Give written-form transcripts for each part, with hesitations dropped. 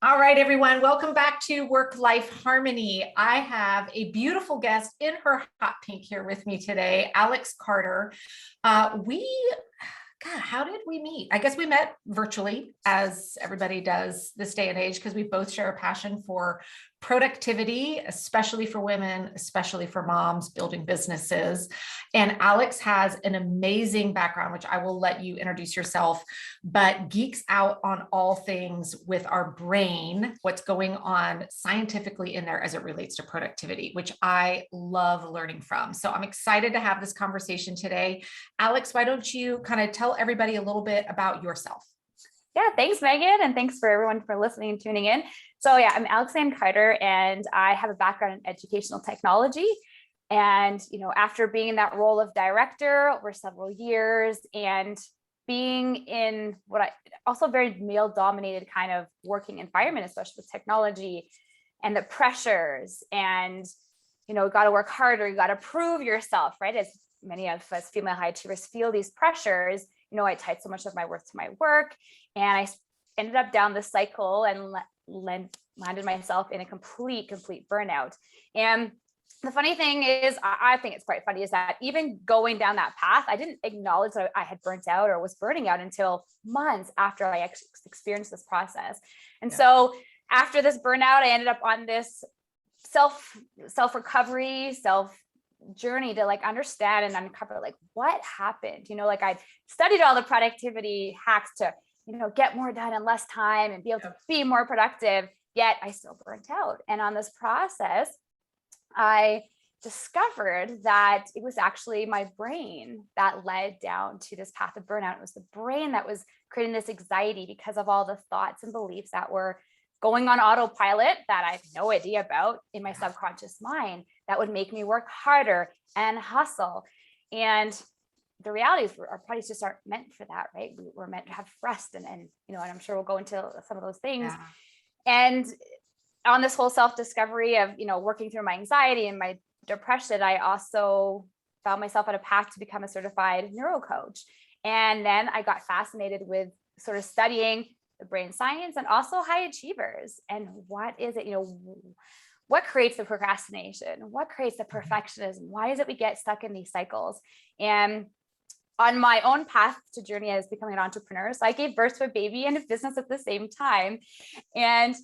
All right, everyone, welcome back to Work-Life Harmony. I have a beautiful guest in her hot pink here with me today, Alex Carter. How did we meet? I guess we met virtually, as everybody does this day and age, because we both share a passion for productivity, especially for women, especially for moms building businesses. And Alex has an amazing background, which I will let you introduce yourself, but geeks out on all things with our brain, what's going on scientifically in there as it relates to productivity, which I love learning from. So I'm excited to have this conversation today. Alex, why don't you kind of tell everybody a little bit about yourself? Yeah, thanks, Megan. And thanks for everyone for listening and tuning in. So yeah, I'm Alex Carter, and I have a background in educational technology. And, after being in that role of director over several years and being in also very male dominated kind of working environment, especially with technology and the pressures and, got to work harder, you got to prove yourself, right? As many of us female high achievers feel these pressures, I tied so much of my worth to my work, and I ended up down the cycle and landed myself in a complete burnout. And the funny thing is, I think it's quite funny, is that even going down that path, I didn't acknowledge that I had burnt out or was burning out until months after I experienced this process. And so after this burnout, I ended up on this self-recovery, journey to understand and uncover what happened. I studied all the productivity hacks to get more done in less time and be able to be more productive, yet I still burnt out. And on this process, I discovered that it was actually my brain that led down to this path of burnout. It was the brain that was creating this anxiety because of all the thoughts and beliefs that were going on autopilot that I have no idea about in my subconscious mind that would make me work harder and hustle. And the reality is our bodies just aren't meant for that, right? We're meant to have rest and I'm sure we'll go into some of those things. Yeah. And on this whole self-discovery of, working through my anxiety and my depression, I also found myself on a path to become a certified NeuroCoach. And then I got fascinated with sort of studying the brain science and also high achievers. And what is it, what creates the procrastination? What creates the perfectionism? Why is it we get stuck in these cycles? And on my own path to journey as becoming an entrepreneur, so I gave birth to a baby and a business at the same time. And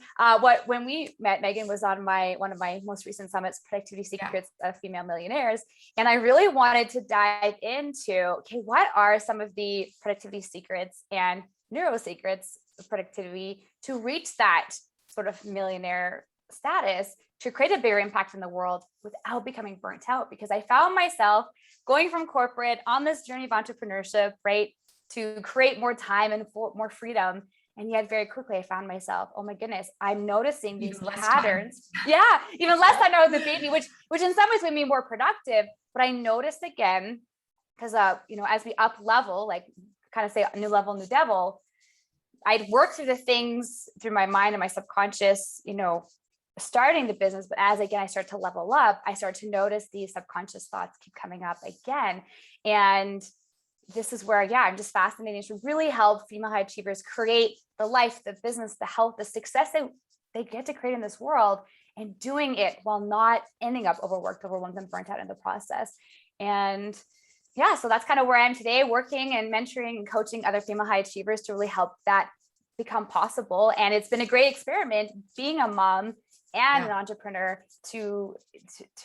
when we met, Megan was on one of my most recent summits, Productivity Secrets of Female Millionaires. And I really wanted to dive into, what are some of the productivity secrets and neuro secrets of productivity to reach that sort of millionaire status, to create a bigger impact in the world without becoming burnt out? Because I found myself going from corporate on this journey of entrepreneurship, right, to create more time and more freedom. And yet very quickly I found myself, oh my goodness, I'm noticing these patterns. Even less time now with the baby, which in some ways made me more productive. But I noticed again, because as we up level, kind of say new level, new devil, I'd worked through the things through my mind and my subconscious, starting the business. But as I start to level up, I start to notice these subconscious thoughts keep coming up again. And this is where, I'm just fascinated to really help female high achievers create the life, the business, the health, the success that they get to create in this world, and doing it while not ending up overworked, overwhelmed, and burnt out in the process. And so that's kind of where I am today, working and mentoring and coaching other female high achievers to really help that become possible. And it's been a great experiment being a mom and an entrepreneur to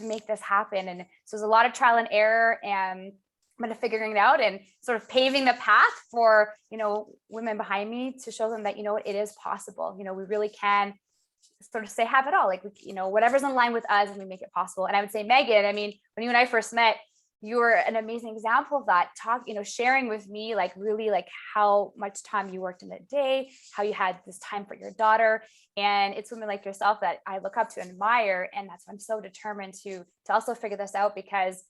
make this happen. And so there's a lot of trial and error, and I'm going to figuring it out and sort of paving the path for, women behind me to show them that, it is possible. We really can sort of have it all, whatever's in line with us, and we make it possible. And I would say, Megan, when you and I first met, you were an amazing example of that. Sharing with me, really how much time you worked in the day, how you had this time for your daughter. And it's women like yourself that I look up to and admire. And that's why I'm so determined to also figure this out, because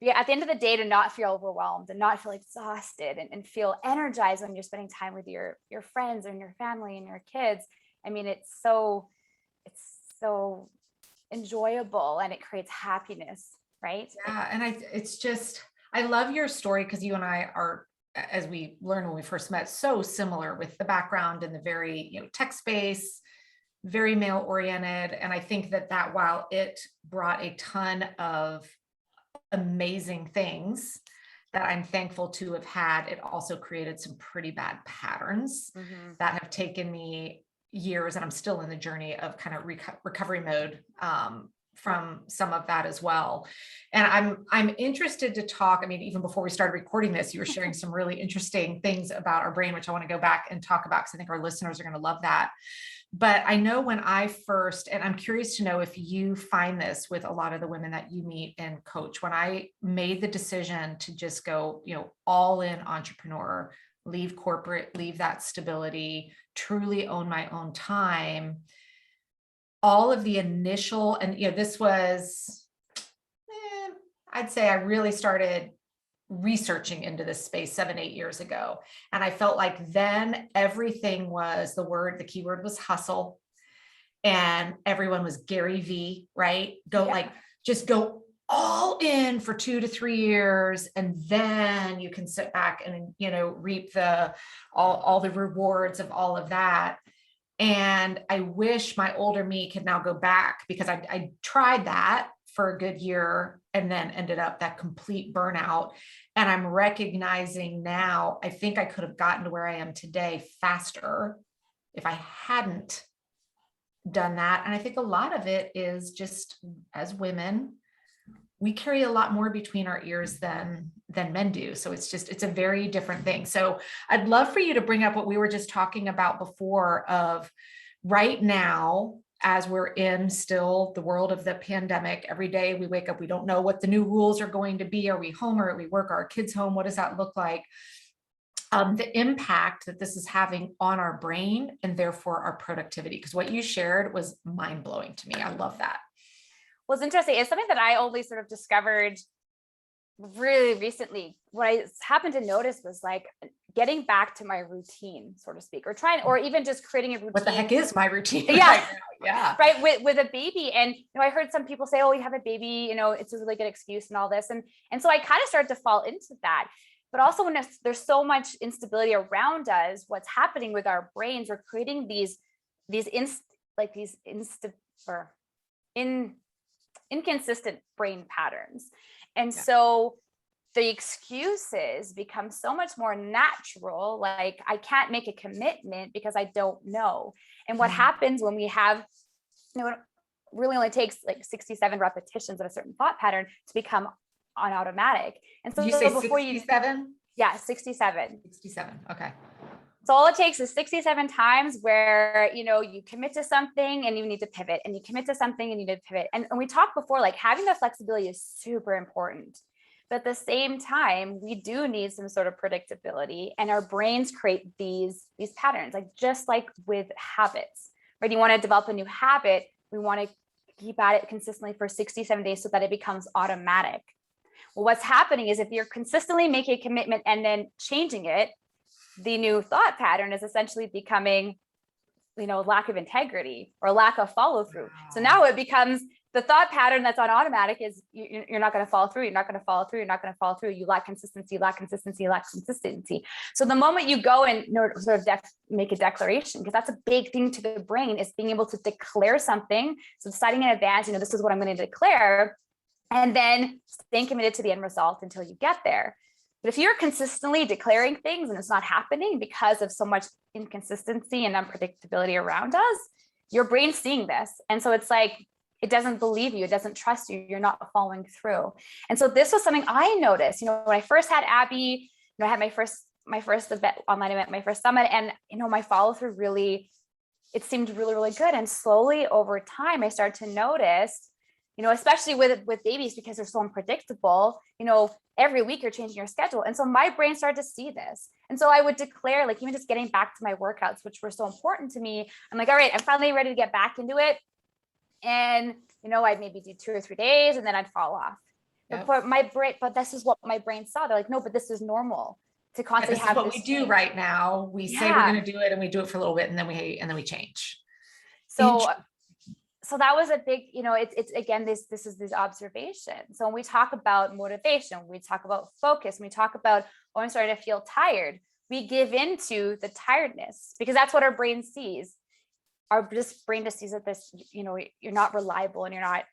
at the end of the day, to not feel overwhelmed and not feel exhausted and feel energized when you're spending time with your friends and your family and your kids. It's so enjoyable, and it creates happiness. Right. Yeah. And I love your story, because you and I are, as we learned when we first met, so similar with the background and the very, tech space, very male oriented. And I think that while it brought a ton of amazing things that I'm thankful to have had, it also created some pretty bad patterns that have taken me years, and I'm still in the journey of kind of recovery mode from some of that as well. And I'm interested to talk. I mean, even before we started recording this, you were sharing some really interesting things about our brain, which I want to go back and talk about because I think our listeners are going to love that. But I know when I first, and I'm curious to know if you find this with a lot of the women that you meet and coach, when I made the decision to just go, all in entrepreneur, leave corporate, leave that stability, truly own my own time, all of the initial, and this was, I'd say I really started researching into this space 7-8 years ago. And I felt like then everything was the keyword was hustle. And everyone was Gary V, right? Just go all in for 2 to 3 years. And then you can sit back and, reap all the rewards of all of that. And I wish my older me could now go back, because I tried that for a good year and then ended up that complete burnout. And I'm recognizing now, I think I could have gotten to where I am today faster if I hadn't done that. And I think a lot of it is just, as women, we carry a lot more between our ears than men do. So it's a very different thing. So I'd love for you to bring up what we were just talking about before, of right now, as we're in still the world of the pandemic. Every day we wake up, we don't know what the new rules are going to be. Are we home or are we work? Are our kids home? What does that look like? The impact that this is having on our brain and therefore our productivity. Because what you shared was mind blowing to me. I love that. Well, it's interesting. It's something that I only sort of discovered really recently. What I happened to notice was like getting back to my routine, so to speak, or even just creating a routine. What the heck is my routine? Yeah. Right now? Yeah. Right. With a baby. And, I heard some people say, oh, you have a baby, it's a really good excuse and all this. And so I kind of started to fall into that. But also when there's so much instability around us, what's happening with our brains, we're creating these inconsistent brain patterns. And so the excuses become so much more natural. Like, I can't make a commitment because I don't know. And what happens when we have, it really only takes like 67 repetitions of a certain thought pattern to become on automatic. And so you say before 67? Yeah, 67. 67. Okay. So all it takes is 67 times where, you commit to something and you need to pivot, and you commit to something and you need to pivot. And we talked before, like having that flexibility is super important. But at the same time, we do need some sort of predictability, and our brains create these patterns, just like with habits, right? You want to develop a new habit. We want to keep at it consistently for 67 days so that it becomes automatic. Well, what's happening is if you're consistently making a commitment and then changing it, the new thought pattern is essentially becoming, lack of integrity or lack of follow through. Wow. So now it becomes the thought pattern that's on automatic is you're not going to follow through. You're not going to follow through. You're not going to follow through. You lack consistency, lack consistency, lack consistency. So the moment you go and sort of make a declaration, because that's a big thing to the brain, is being able to declare something. So deciding in advance, this is what I'm going to declare, and then staying committed to the end result until you get there. But if you're consistently declaring things and it's not happening because of so much inconsistency and unpredictability around us, your brain's seeing this. And so it's like, it doesn't believe you. It doesn't trust you. You're not following through. And so this was something I noticed, when I first had Abby, I had my first event, online event, my first summit, and, my follow through really, it seemed really, really good. And slowly over time, I started to notice, especially with babies, because they're so unpredictable, every week you're changing your schedule. And so my brain started to see this. And so I would declare, like, even just getting back to my workouts, which were so important to me, I'm like, all right, I'm finally ready to get back into it. And, I'd maybe do 2 or 3 days and then I'd fall off. Yep. But this is what my brain saw. They're like, no, but this is normal to constantly have this is what we do right now. We say we're going to do it, and we do it for a little bit, and then we change. So that was a big, it's again, this is this observation. So when we talk about motivation, we talk about focus, we talk about, oh, I'm starting to feel tired, we give into the tiredness because that's what our brain sees. our brain just sees that this, you're not reliable and you're not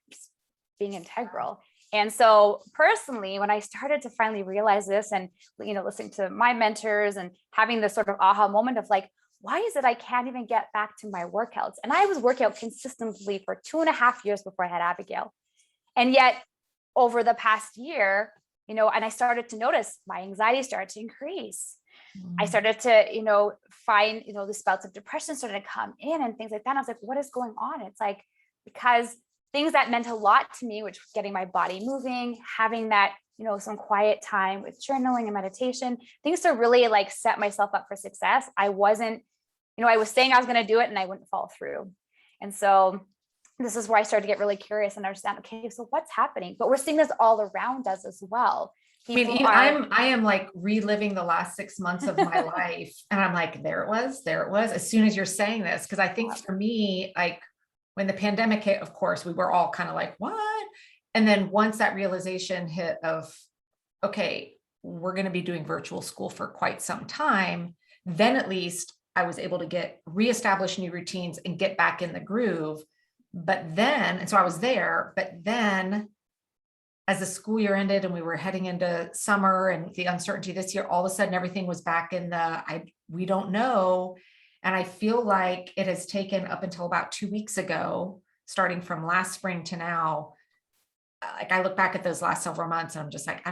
being integral. And so personally, when I started to finally realize this and, listening to my mentors and having this sort of aha moment of like, why is it I can't even get back to my workouts? And I was working out consistently for 2.5 years before I had Abigail. And yet over the past year, and I started to notice my anxiety started to increase. I started to, find, the spouts of depression started to come in and things like that. And I was like, what is going on? It's like, because things that meant a lot to me, which was getting my body moving, having that, some quiet time with journaling and meditation, things to really like set myself up for success. I wasn't, I was saying I was going to do it and I wouldn't follow through. And so this is where I started to get really curious and understand, okay, so what's happening? But we're seeing this all around us as well. I am like reliving the last 6 months of my life. And I'm like, there it was, as soon as you're saying this. Cause I think for me, like when the pandemic hit, of course, we were all kind of like, what? And then once that realization hit of, okay, we're going to be doing virtual school for quite some time, then at least I was able to reestablish new routines and get back in the groove. And so I was there, but then as the school year ended and we were heading into summer and the uncertainty this year, all of a sudden everything was back in we don't know. And I feel like it has taken up until about 2 weeks ago, starting from last spring to now. Like I look back at those last several months and I'm just like,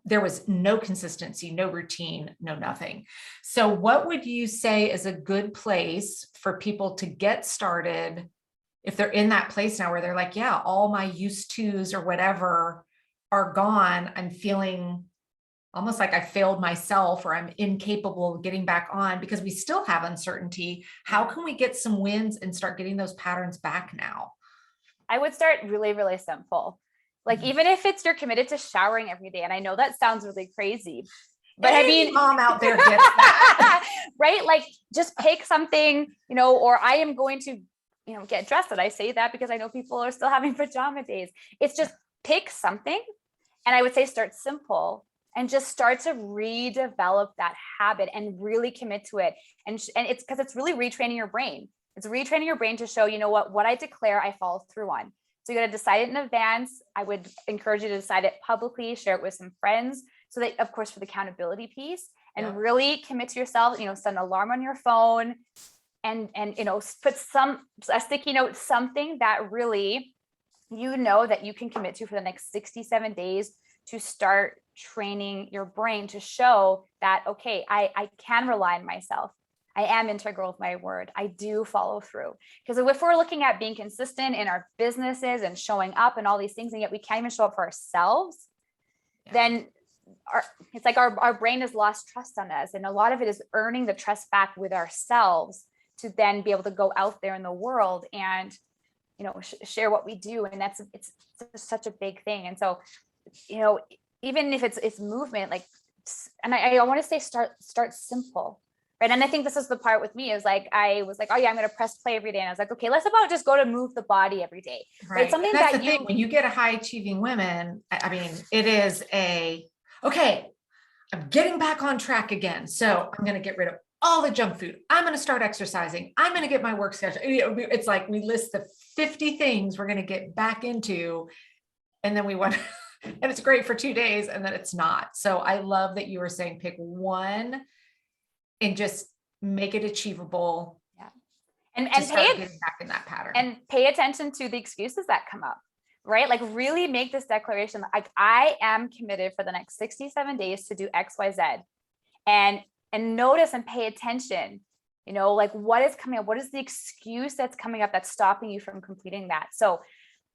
there was no consistency, no routine, no nothing. So what would you say is a good place for people to get started if they're in that place now where they're like, yeah, all my used tos or whatever are gone. I'm feeling almost like I failed myself or I'm incapable of getting back on because we still have uncertainty. How can we get some wins and start getting those patterns back now? I would start really, really simple. Like, even if you're committed to showering every day, and I know that sounds really crazy, but any mom out there gets that. Right? Like just pick something, or I am going to, get dressed. And I say that because I know people are still having pajama days. It's just pick something. And I would say start simple and just start to redevelop that habit and really commit to it. And it's because it's really retraining your brain. It's retraining your brain to show, what I declare, I follow through on. So you got to decide it in advance. I would encourage you to decide it publicly, share it with some friends. So that, of course, for the accountability piece and really commit to yourself, set an alarm on your phone and put a sticky note, something that really, that you can commit to for the next 67 days to start training your brain to show that, okay, I can rely on myself. I am integral with my word. I do follow through. Because if we're looking at being consistent in our businesses and showing up and all these things, and yet we can't even show up for ourselves, then it's like our brain has lost trust on us. And a lot of it is earning the trust back with ourselves to then be able to go out there in the world and, share what we do. And it's such a big thing. And so, even if it's movement, like, and I want to say, start simple. Right. And I think this is the part with me is like, I was like, oh yeah, I'm going to press play every day. And I was like, okay, let's just go to move the body every day. Right. It's something that's the thing. When you get a high achieving women, I mean, it is okay, I'm getting back on track again. So I'm going to get rid of all the junk food. I'm going to start exercising. I'm going to get my work schedule. It's like we list the 50 things we're going to get back into. And then we want, and it's great for 2 days and then it's not. So I love that you were saying pick one and just make it achievable. Yeah. And pay getting back in that pattern. And pay attention to the excuses that come up, right? Like really make this declaration. Like I am committed for the next 67 days to do X, Y, Z. And notice and pay attention, like what is coming up? What is the excuse that's coming up that's stopping you from completing that? So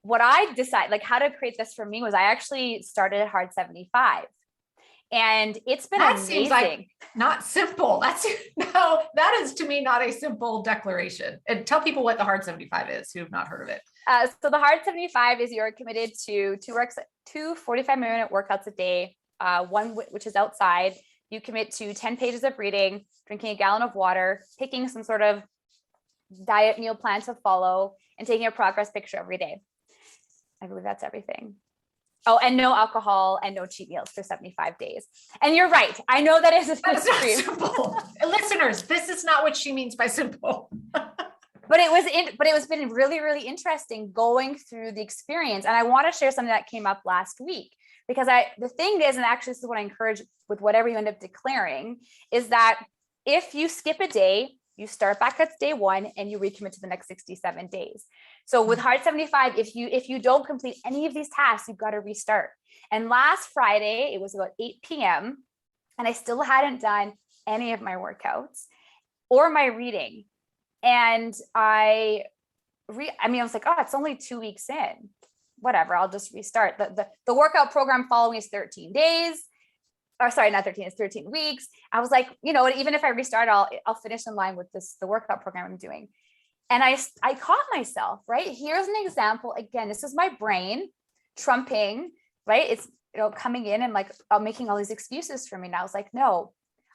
what I decided, like how to create this for me was I actually started at Hard 75. And it's been amazing. Seems like not simple. That is to me not a simple declaration. And tell people what the Hard 75 is who have not heard of it. So the Hard 75 is you're committed to two 45-minute workouts a day, one which is outside. You commit to 10 pages of reading, drinking a gallon of water, picking some sort of diet meal plan to follow, and taking a progress picture every day. I believe that's everything. Oh, and no alcohol and no cheat meals for 75 days. And you're right. I know that is extreme. Simple. Listeners, this is not what she means by simple. but it was been really, really interesting going through the experience. And I want to share something that came up last week, because the thing is, and actually this is what I encourage with whatever you end up declaring, is that if you skip a day, you start back at day one and you recommit to the next 67 days. So with Hard 75, if you don't complete any of these tasks, you've got to restart. And last Friday, it was about 8 p.m. and I still hadn't done any of my workouts or my reading. And I was like, oh, it's only 2 weeks in. Whatever, I'll just restart. The workout program following is 13 days. Or sorry, not 13, it's 13 weeks. I was like, even if I restart, I'll finish in line with the workout program I'm doing. And I caught myself, right? Here's an example. Again, this is my brain trumping, right? It's, coming in and like making all these excuses for me. And I was like, no,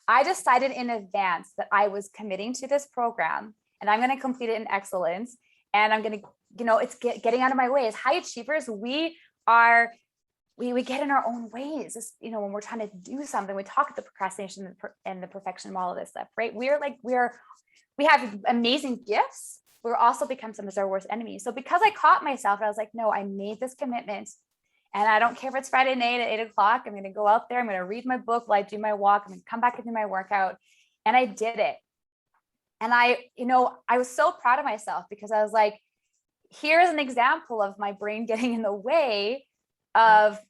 I decided in advance that I was committing to this program and I'm going to complete it in excellence. And I'm going to, it's getting out of my way. As high achievers, we get in our own ways. When we're trying to do something, we talk about the procrastination and the perfection, all of this stuff, right? We have amazing gifts. We're also become some of our worst enemies. So because I caught myself, I was like, no, I made this commitment. And I don't care if it's Friday night at 8 o'clock. I'm going to go out there. I'm going to read my book while I do my walk. I'm going to come back and do my workout. And I did it. And I was so proud of myself, because I was like, here's an example of my brain getting in the way of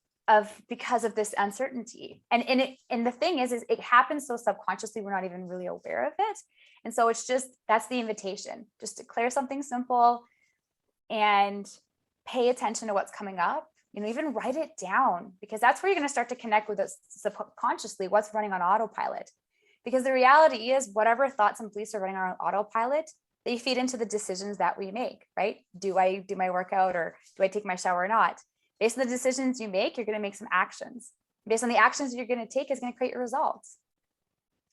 because of this uncertainty. And the thing is it happens so subconsciously, we're not even really aware of it. And so that's the invitation, just declare something simple and pay attention to what's coming up. Even write it down, because that's where you're going to start to connect with it subconsciously, what's running on autopilot. Because the reality is, whatever thoughts and beliefs are running on autopilot, they feed into the decisions that we make, right? Do I do my workout, or do I take my shower or not? Based on the decisions you make, you're going to make some actions. Based on the actions you're going to take is going to create your results.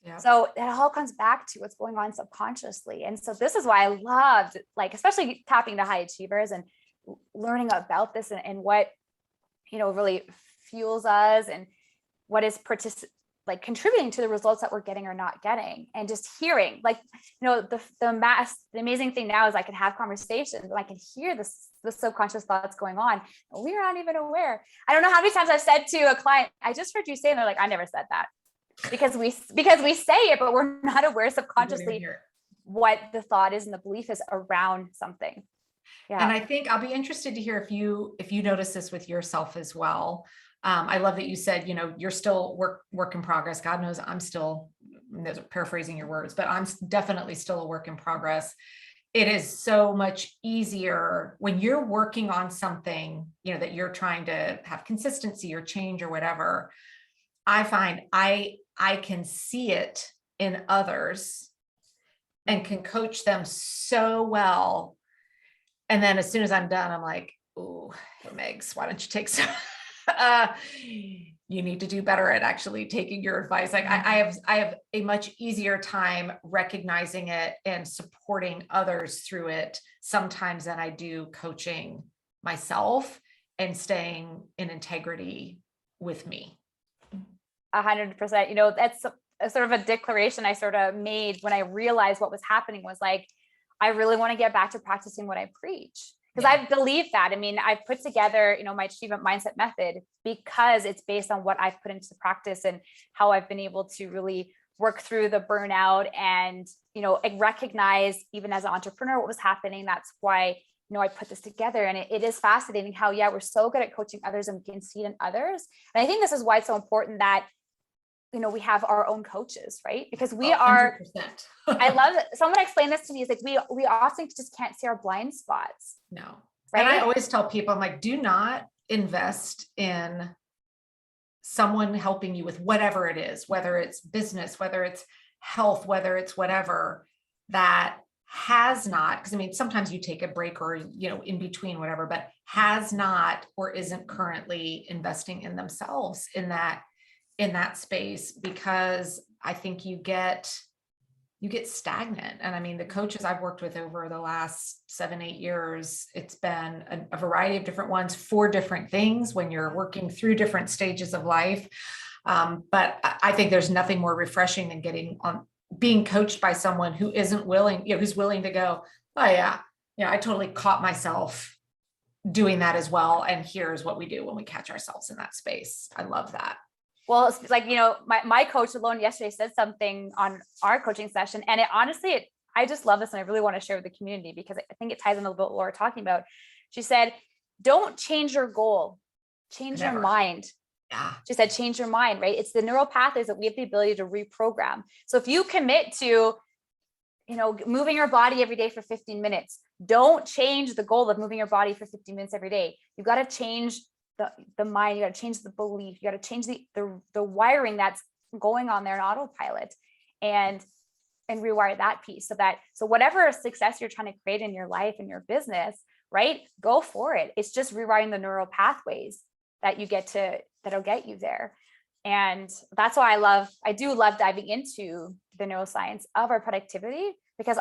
Yeah. So it all comes back to what's going on subconsciously. And so this is why I loved, especially tapping to high achievers and learning about this and what, really fuels us and what is contributing to the results that we're getting or not getting. And just hearing, the amazing thing now is I can have conversations and I can hear the subconscious thoughts going on. We're not even aware. I don't know how many times I've said to a client, I just heard you say, and they're like, I never said that. Because we say it, but we're not aware subconsciously what the thought is and the belief is around something. Yeah. And I think I'll be interested to hear if you notice this with yourself as well. I love that you said, you're still work in progress. God knows I'm still, paraphrasing your words, but I'm definitely still a work in progress. It is so much easier when you're working on something, that you're trying to have consistency or change or whatever. I find I can see it in others and can coach them so well. And then as soon as I'm done, I'm like, oh, hey, Megs, why don't you take some, you need to do better at actually taking your advice. I have a much easier time recognizing it and supporting others through it sometimes than I do coaching myself and staying in integrity with me. 100%. That's a sort of a declaration I sort of made when I realized what was happening was I really want to get back to practicing what I preach, because I believe that. I mean, I've put together, my achievement mindset method because it's based on what I've put into practice and how I've been able to really work through the burnout and, recognize even as an entrepreneur what was happening. That's why, I put this together. And it is fascinating how, we're so good at coaching others and we can see it in others. And I think this is why it's so important that we have our own coaches, right? Because we are, I love it. Someone explained this to me. Is we often just can't see our blind spots. No. Right. And I always tell people, I'm like, do not invest in someone helping you with whatever it is, whether it's business, whether it's health, whether it's whatever that has not, because sometimes you take a break or, in between whatever, but has not, or isn't currently investing in themselves in that space, because I think you get stagnant. And the coaches I've worked with over the last 7-8 years, it's been a variety of different ones for different things when you're working through different stages of life. But I think there's nothing more refreshing than getting being coached by someone who isn't willing, who's willing to go, oh yeah, I totally caught myself doing that as well. And here's what we do when we catch ourselves in that space. I love that. Well, it's like, my coach alone yesterday said something on our coaching session. And I just love this. And I really want to share with the community because I think it ties in a little bit what we're talking about. She said, don't change your goal, change your mind. Yeah. She said, change your mind, right? It's the neural pathways that we have the ability to reprogram. So if you commit to, moving your body every day for 15 minutes, don't change the goal of moving your body for 15 minutes every day. You got to change the mind. You got to change the belief. You got to change the wiring that's going on there in autopilot and rewire that piece so whatever success you're trying to create in your life and your business, right? Go for it. It's just rewiring the neural pathways that'll get you there. And that's why I do love diving into the neuroscience of our productivity, because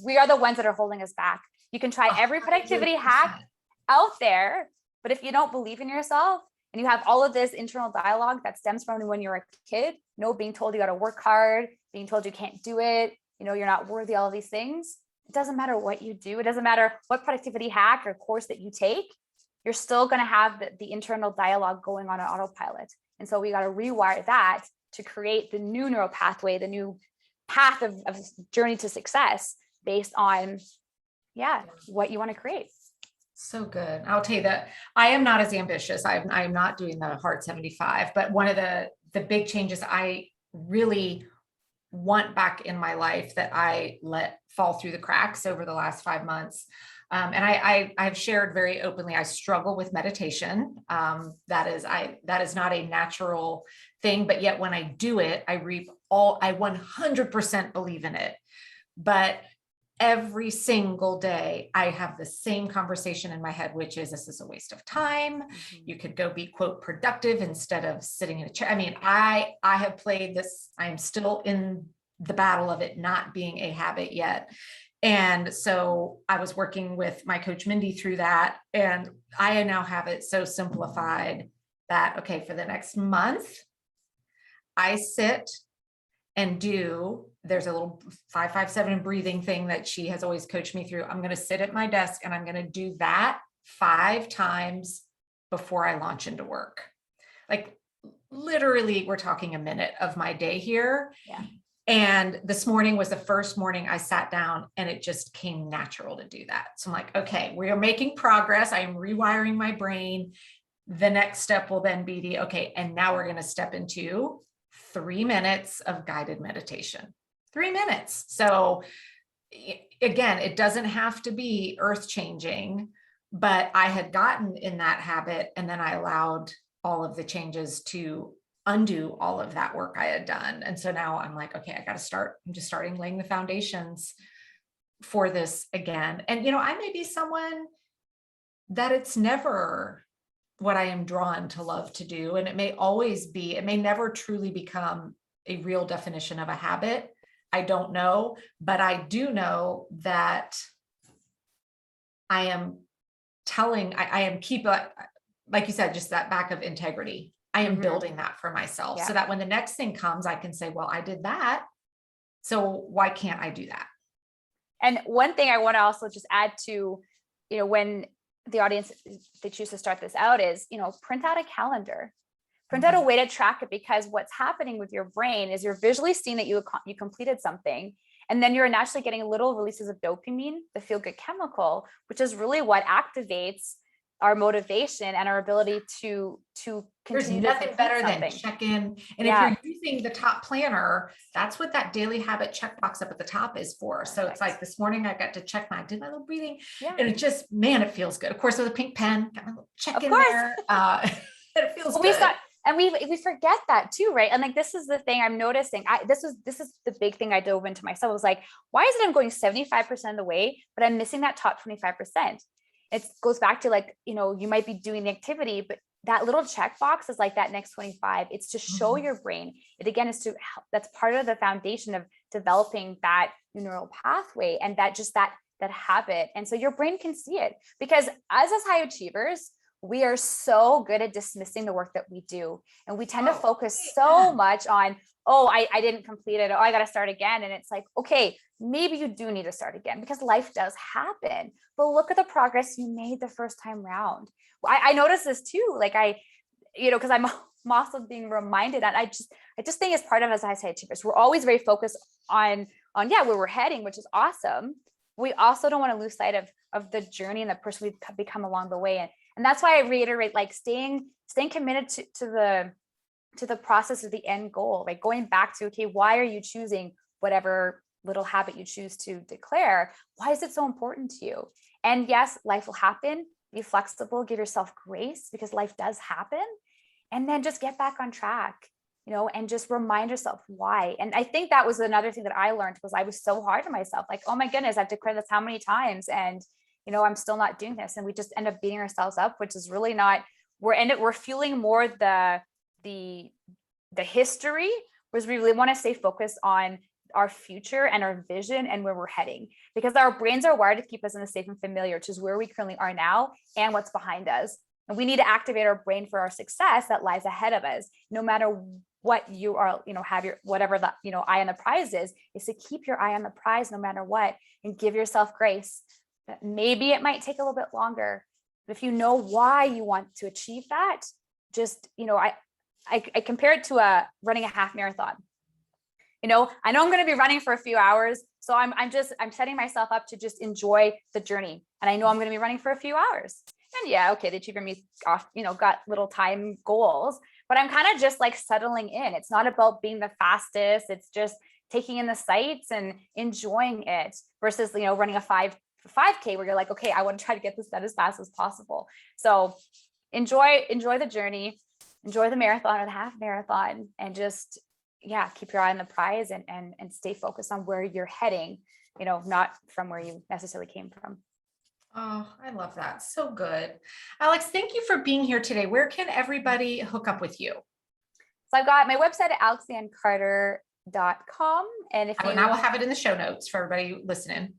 we are the ones that are holding us back. You can try every productivity 100%. hack out there, but if you don't believe in yourself and you have all of this internal dialogue that stems from when you're a kid, being told you got to work hard, being told you can't do it, you're not worthy, all of these things, it doesn't matter what you do. It doesn't matter what productivity hack or course that you take. You're still going to have the internal dialogue going on autopilot. And so we got to rewire that to create the new neural pathway, the new path of journey to success based on, what you want to create. So good. I'll tell you that I am not as ambitious. I'm not doing the hard 75, but one of the big changes I really want back in my life that I let fall through the cracks over the last 5 months. And I've shared very openly, I struggle with meditation. That is not a natural thing, but yet when I do it, I 100% believe in it. But every single day I have the same conversation in my head, which is, this is a waste of time. Mm-hmm. You could go be quote productive instead of sitting in a chair. I mean, I have played this. I'm still in the battle of it not being a habit yet. And so I was working with my coach, Mindy, through that. And I now have it so simplified that, okay, for the next month, I sit and there's a little 5-5-7 breathing thing that she has always coached me through. I'm going to sit at my desk and I'm going to do that 5 times before I launch into work. Like literally, we're talking a minute of my day here. Yeah. And this morning was the first morning I sat down and it just came natural to do that. So I'm like, okay, we are making progress. I am rewiring my brain. The next step will then be and now we're going to step into 3 minutes of guided meditation. 3 minutes. So again, it doesn't have to be earth-changing, but I had gotten in that habit and then I allowed all of the changes to undo all of that work I had done. And so now I'm like, okay, I got to start. I'm just starting laying the foundations for this again. And, I may be someone that it's never what I am drawn to love to do. And it may never truly become a real definition of a habit. I don't know, but I do know that I am like you said, just that back of integrity. I am building that for myself so that when the next thing comes, I can say, well, I did that. So why can't I do that? And one thing I want to also just add to, when the audience, they choose to start this out is, print out a calendar, print out a way to track it, because what's happening with your brain is you're visually seeing that you completed something. And then you're naturally getting little releases of dopamine, the feel-good chemical, which is really what activates our motivation and our ability to continue. There's nothing better than check in. And if you're using the top planner, that's what that daily habit checkbox up at the top is for. So it's like this morning I got to I did my little breathing and it just, it feels good. Of course, with a pink pen, got my little check in there. It feels good. We forget that too, right? And like, this is the thing I'm noticing. This is the big thing I dove into myself. I was like, why is it I'm going 75% of the way, but I'm missing that top 25%? It goes back to you might be doing the activity, but that little checkbox is like that next 25. It's to show your brain. It again is to help. That's part of the foundation of developing that neural pathway and that habit. And so your brain can see it, because as high achievers, we are so good at dismissing the work that we do. And we tend to focus so much on, oh, I didn't complete it. Oh, I got to start again. And it's like, okay, maybe you do need to start again because life does happen. But look at the progress you made the first time round. I noticed this too. Like because I'm also being reminded, and I just think it's part of, as I say, achievers, we're always very focused on where we're heading, which is awesome. We also don't want to lose sight of the journey and the person we've become along the way. And that's why I reiterate, like staying committed to the process of the end goal, right? Going back to, okay, why are you choosing whatever little habit you choose to declare? Why is it so important to you? And yes, life will happen. Be flexible, give yourself grace because life does happen. And then just get back on track, and just remind yourself why. And I think that was another thing that I learned, was I was so hard on myself. Like, oh my goodness, I've declared this how many times? And, I'm still not doing this. And we just end up beating ourselves up, which is really not, we're fueling more the history, whereas we really want to stay focused on our future and our vision and where we're heading, because our brains are wired to keep us in the safe and familiar, which is where we currently are now and what's behind us. And we need to activate our brain for our success that lies ahead of us. No matter what you are, have your, whatever the, eye on the prize is to keep your eye on the prize no matter what, and give yourself grace. That maybe it might take a little bit longer, but if you know why you want to achieve that, just, I compare it to running a half marathon. I know I'm going to be running for a few hours. So I'm setting myself up to just enjoy the journey. And I know I'm going to be running for a few hours. And yeah, okay, the achiever me off, got little time goals, but I'm kind of just like settling in. It's not about being the fastest. It's just taking in the sights and enjoying it versus, running a 5K where you're like, okay, I want to try to get this done as fast as possible. So enjoy the journey, enjoy the marathon or the half marathon, and just, keep your eye on the prize and stay focused on where you're heading, not from where you necessarily came from. Oh, I love that. So good. Alex, thank you for being here today. Where can everybody hook up with you? So I've got my website at alexandcarter.com. And I will have it in the show notes for everybody listening.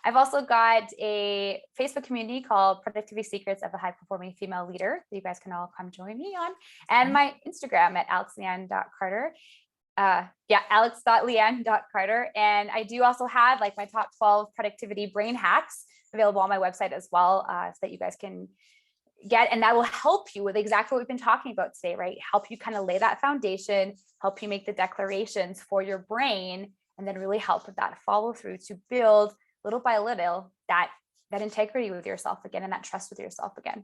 I've also got a Facebook community called Productivity Secrets of a High-Performing Female Leader that you guys can all come join me on. And my Instagram at alexleanne.carter. alex.leanne.carter. And I do also have like my top 12 productivity brain hacks available on my website as well, so that you guys can get, and that will help you with exactly what we've been talking about today, right? Help you kind of lay that foundation, help you make the declarations for your brain, and then really help with that follow through to build little by little that integrity with yourself again and that trust with yourself again.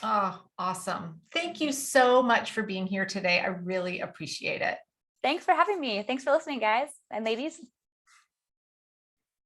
Oh, awesome. Thank you so much for being here today. I really appreciate it. Thanks for having me. Thanks for listening, guys and ladies.